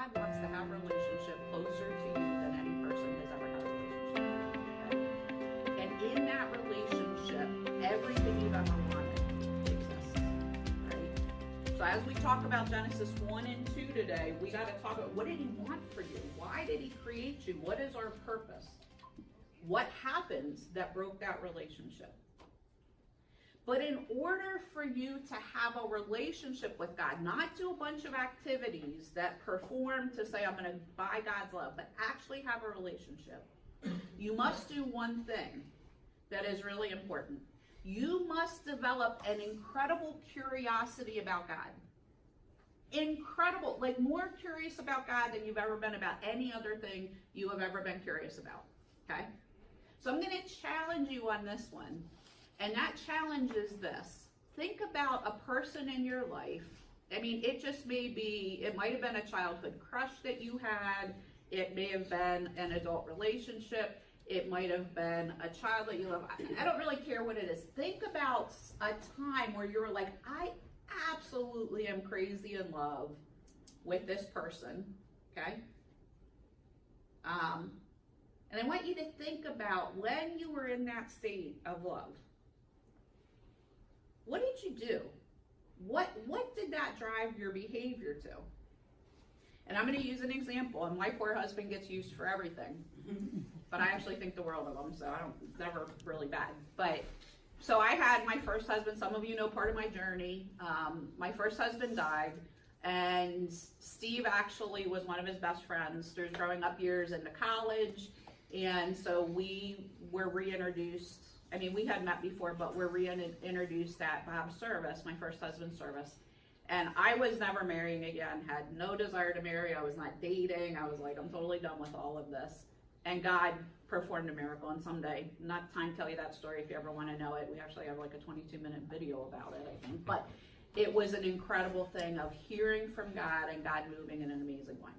God wants to have a relationship closer to you than any person has ever had a relationship. Okay? And in that relationship, everything you've ever wanted exists. Right? So as we talk about Genesis 1 and 2 today, we got to talk about what did he want for you? Why did he create you? What is our purpose? What happens that broke that relationship? But in order for you to have a relationship with God, not do a bunch of activities that perform to say, I'm going to buy God's love, but actually have a relationship, you must do one thing that is really important. You must develop an incredible curiosity about God. Incredible, like more curious about God than you've ever been about any other thing you have ever been curious about. Okay? So I'm going to challenge you on this one. And that challenge is this. Think about a person in your life. I mean, it just may be, it might have been a childhood crush that you had. It may have been an adult relationship. It might have been a child that you love. I don't really care what it is. Think about a time where you were like, I absolutely am crazy in love with this person. Okay? And I want you to think about when you were in that state of love. What did you do? What did that drive your behavior to? And I'm going to use an example, and my poor husband gets used for everything. But I actually think the world of him, so it's never really bad. But, so I had my first husband, some of you know part of my journey. My first husband died, and Steve actually was one of his best friends through his growing up years into college. And so we were reintroduced. I mean, we had met before, but we're reintroduced at Bob's service, my first husband's service. And I was never marrying again, had no desire to marry. I was not dating. I was like, I'm totally done with all of this. And God performed a miracle. And someday, not time to tell you that story if you ever want to know it. We actually have like a 22-minute video about it, I think. But it was an incredible thing of hearing from God and God moving in an amazing way.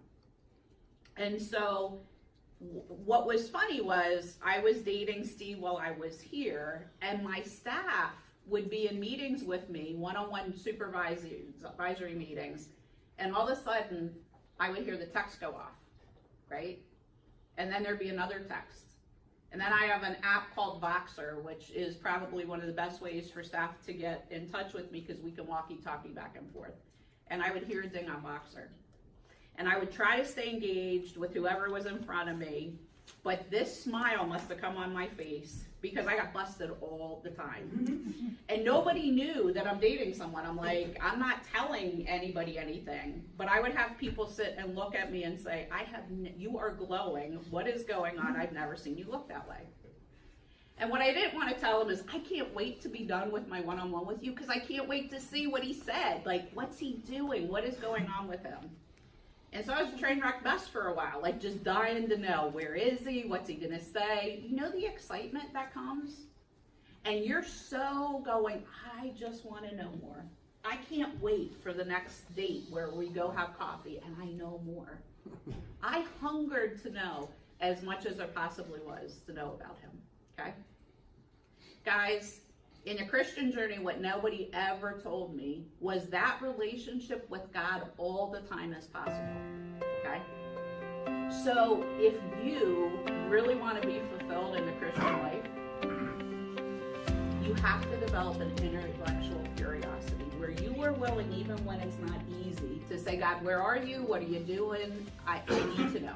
And so what was funny was I was dating Steve while I was here, and my staff would be in meetings with me, one-on-one supervisory meetings, and all of a sudden I would hear the text go off, right? And then there'd be another text. And then I have an app called Voxer, which is probably one of the best ways for staff to get in touch with me because we can walkie-talkie back and forth. And I would hear a ding on Voxer. And I would try to stay engaged with whoever was in front of me, but this smile must have come on my face because I got busted all the time. And nobody knew that I'm dating someone. I'm like, I'm not telling anybody anything, but I would have people sit and look at me and say, you are glowing. What is going on? I've never seen you look that way. And what I didn't want to tell him is, I can't wait to be done with my one-on-one with you because I can't wait to see what he said. Like, what's he doing? What is going on with him? And so I was a train wreck mess for a while, like just dying to know, where is he? What's he gonna say? You know the excitement that comes? And you're so going, I just wanna know more. I can't wait for the next date where we go have coffee and I know more. I hungered to know as much as there possibly was to know about him, okay? Guys, in a Christian journey, what nobody ever told me was that relationship with God all the time is possible, okay? So if you really want to be fulfilled in the Christian life, you have to develop an intellectual curiosity where you are willing, even when it's not easy, to say, God, where are you? What are you doing? I need to know.